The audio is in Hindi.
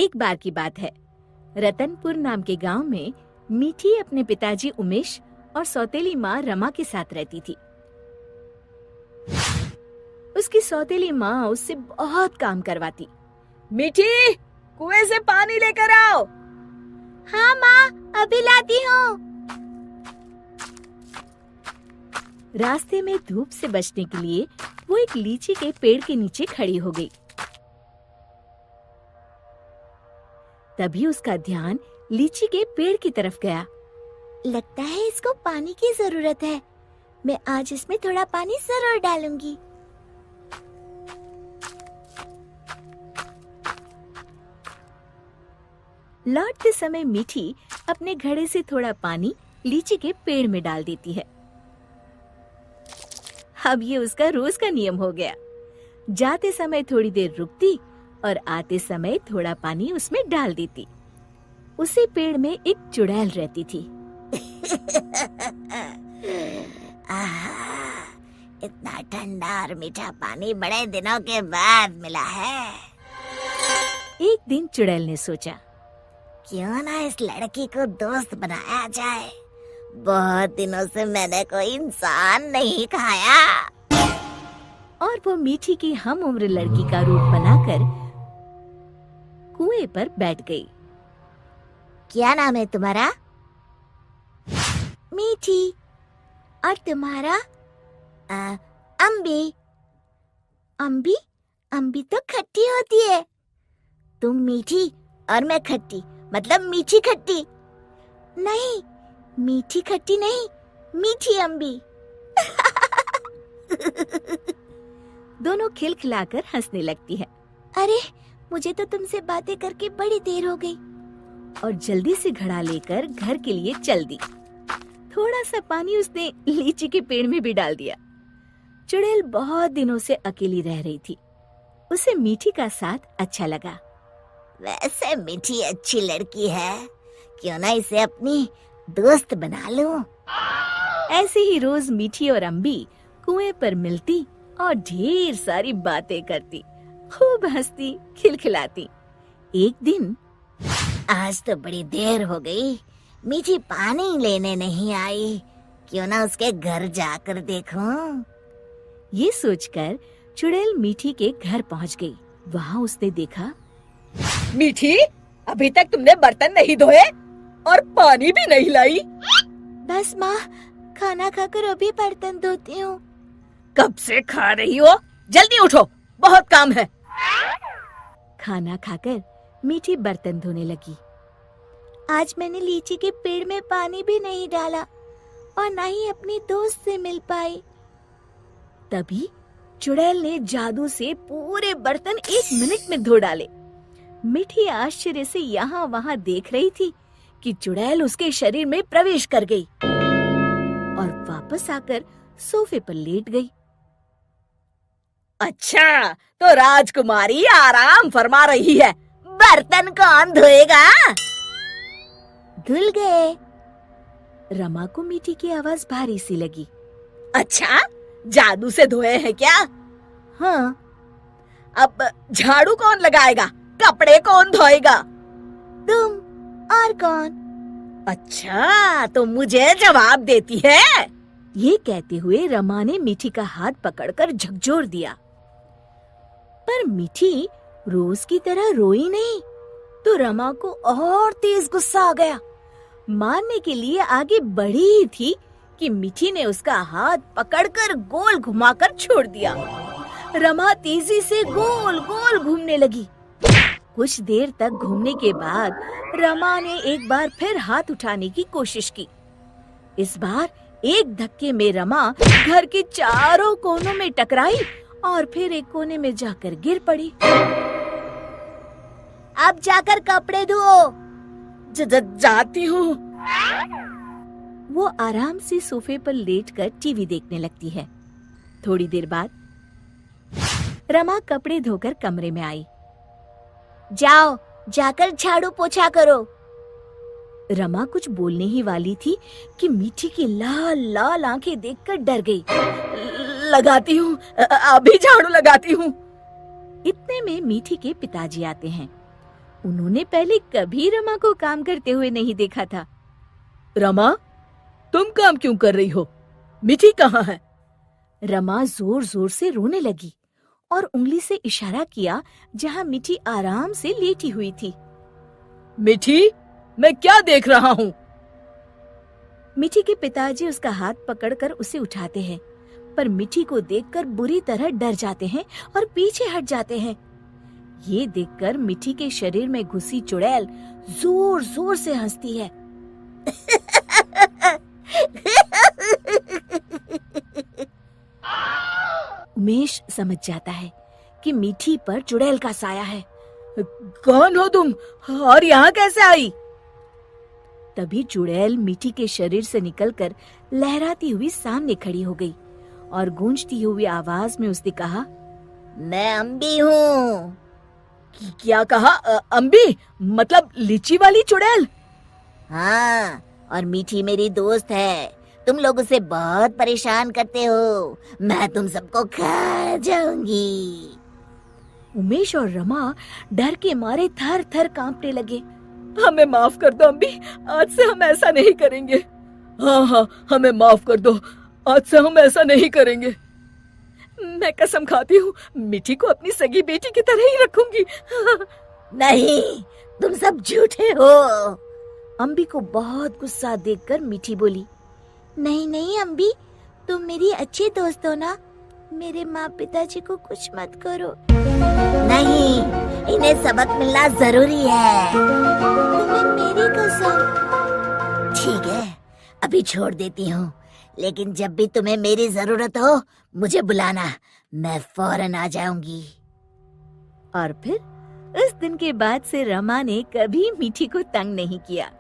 एक बार की बात है, रतनपुर नाम के गांव में मीठी अपने पिताजी उमेश और सौतेली माँ रमा के साथ रहती थी। उसकी सौतेली माँ उससे बहुत काम करवाती। मीठी, कुएं से पानी लेकर आओ। हाँ माँ, अभी लाती हूँ। रास्ते में धूप से बचने के लिए वो एक लीची के पेड़ के नीचे खड़ी हो गई। तभी उसका ध्यान लीची के पेड़ की तरफ गया। लगता है इसको पानी की जरूरत है। मैं आज इसमें थोड़ा पानी जरूर डालूंगी। लौटते समय मीठी अपने घड़े से थोड़ा पानी लीची के पेड़ में डाल देती है। अब ये उसका रोज का नियम हो गया। जाते समय थोड़ी देर रुकती और आते समय थोड़ा पानी उसमें डाल देती। उसी पेड़ में एक चुड़ैल रहती थी। इतना ठंडा और मीठा पानी बड़े दिनों के बाद मिला है। एक दिन चुड़ैल ने सोचा, क्यों ना इस लड़की को दोस्त बनाया जाए। बहुत दिनों से मैंने कोई इंसान नहीं खाया। और वो मीठी की हम उम्र लड़की का रूप बनाकर कुएं पर बैठ गई। क्या नाम है तुम्हारा? मीठी। और तुम्हारा? अम्बी। अम्बी? अम्बी तो खट्टी होती है। तुम मीठी और मैं खट्टी, मतलब मीठी खट्टी। नहीं, मीठी खट्टी नहीं, मीठी अम्बी। दोनों खिलखिलाकर हंसने लगती है। अरे, मुझे तो तुमसे बातें करके बड़ी देर हो गई। और जल्दी से घड़ा लेकर घर के लिए चल दी। थोड़ा सा पानी उसने लीची के पेड़ में भी डाल दिया। चुड़ैल बहुत दिनों से अकेली रह रही थी। उसे मीठी का साथ अच्छा लगा। वैसे मीठी अच्छी लड़की है, क्यों ना इसे अपनी दोस्त बना लूं। ऐसे ही रोज मीठी और अम्बी कुएं पर मिलती और ढेर सारी बातें करती, खूब हंसती, खिलखिलाती। एक दिन, आज तो बड़ी देर हो गई, मीठी पानी लेने नहीं आई। क्यों ना उसके घर जाकर देखूं। ये सोचकर चुड़ैल मीठी के घर पहुंच गई। वहाँ उसने देखा, मीठी, अभी तक तुमने बर्तन नहीं धोए और पानी भी नहीं लाई। बस माँ, खाना खाकर अभी बर्तन धोती हूँ। कब से खा रही हो? जल्दी उठो, बहुत काम है। खाना खाकर मीठी बर्तन धोने लगी। आज मैंने लीची के पेड़ में पानी भी नहीं डाला और ना ही अपनी दोस्त से मिल पाई। तभी चुड़ैल ने जादू से पूरे बर्तन 1 मिनट में धो डाले। मीठी आश्चर्य से यहाँ वहाँ देख रही थी कि चुड़ैल उसके शरीर में प्रवेश कर गई और वापस आकर सोफे पर लेट गई। अच्छा, तो राजकुमारी आराम फरमा रही है। बर्तन कौन धोएगा? धुल गए। रमा को मीठी की आवाज भारी सी लगी। अच्छा, जादू से धोए हैं क्या? हाँ। अब झाड़ू कौन लगाएगा? कपड़े कौन धोएगा? तुम। और कौन? अच्छा, तो मुझे जवाब देती है। ये कहते हुए रमा ने मीठी का हाथ पकड़कर झकझोर दिया। पर मीठी रोज की तरह रोई नहीं, तो रमा को और तेज गुस्सा आ गया। मारने के लिए आगे बढ़ी ही थी कि मीठी ने उसका हाथ पकड़कर गोल घुमाकर छोड़ दिया। रमा तेजी से गोल गोल घूमने लगी। कुछ देर तक घूमने के बाद रमा ने एक बार फिर हाथ उठाने की कोशिश की। इस बार एक धक्के में रमा घर के चारों कोनों में टकराई और फिर एक कोने में जाकर गिर पड़ी। अब जाकर कपड़े धो। जाती हूँ। वो आराम से सोफे पर लेटकर टीवी देखने लगती है। थोड़ी देर बाद रमा कपड़े धोकर कमरे में आई। जाओ, जाकर झाड़ू पोछा करो। रमा कुछ बोलने ही वाली थी कि मीठी की लाल लाल आंखें देखकर डर गई। लगाती हूँ, अभी झाड़ू लगाती हूँ। इतने में मीठी के पिताजी आते हैं। उन्होंने पहले कभी रमा को काम करते हुए नहीं देखा था। रमा, तुम काम क्यों कर रही हो? मीठी कहाँ है? रमा जोर जोर से रोने लगी और उंगली से इशारा किया जहाँ मीठी आराम से लेटी हुई थी। मीठी, मैं क्या देख रहा हूँ? मीठी के पिताजी उसका हाथ पकड़कर उसे उठाते हैं, पर मीठी को देखकर बुरी तरह डर जाते हैं और पीछे हट जाते हैं। ये देखकर मीठी के शरीर में घुसी चुड़ैल जोर जोर से हंसती है। उमेश समझ जाता है कि मीठी पर चुड़ैल का साया है। कौन हो तुम और यहाँ कैसे आई? तभी चुड़ैल मीठी के शरीर से निकलकर लहराती हुई सामने खड़ी हो गई और गूंजती हुई आवाज में उसने कहा, मैं अम्बी हूँ। क्या कहा? अम्बी मतलब लीची वाली चुड़ैल? हाँ, और मीठी मेरी दोस्त है। तुम लोग उसे बहुत परेशान करते हो। मैं तुम सबको खा जाऊंगी। उमेश और रमा डर के मारे थर थर कांपने लगे। हमें माफ कर दो अम्बी, आज से हम ऐसा नहीं करेंगे। हाँ हाँ, हमें माफ कर दो, आज से हम ऐसा नहीं करेंगे। मैं कसम खाती हूँ, मीठी को अपनी सगी बेटी की तरह ही रखूंगी। नहीं, तुम सब झूठे हो। अम्बी को बहुत गुस्सा देखकर मीठी बोली, नहीं नहीं अम्बी, तुम मेरी अच्छी दोस्त हो ना। मेरे माँ पिताजी को कुछ मत करो। नहीं, इन्हें सबक मिलना जरूरी है। तुम्हें मेरी कसम। ठीक है, अभी छोड़ देती हूँ, लेकिन जब भी तुम्हें मेरी जरूरत हो मुझे बुलाना, मैं फौरन आ जाऊंगी। और फिर उस दिन के बाद से रमा ने कभी मीठी को तंग नहीं किया।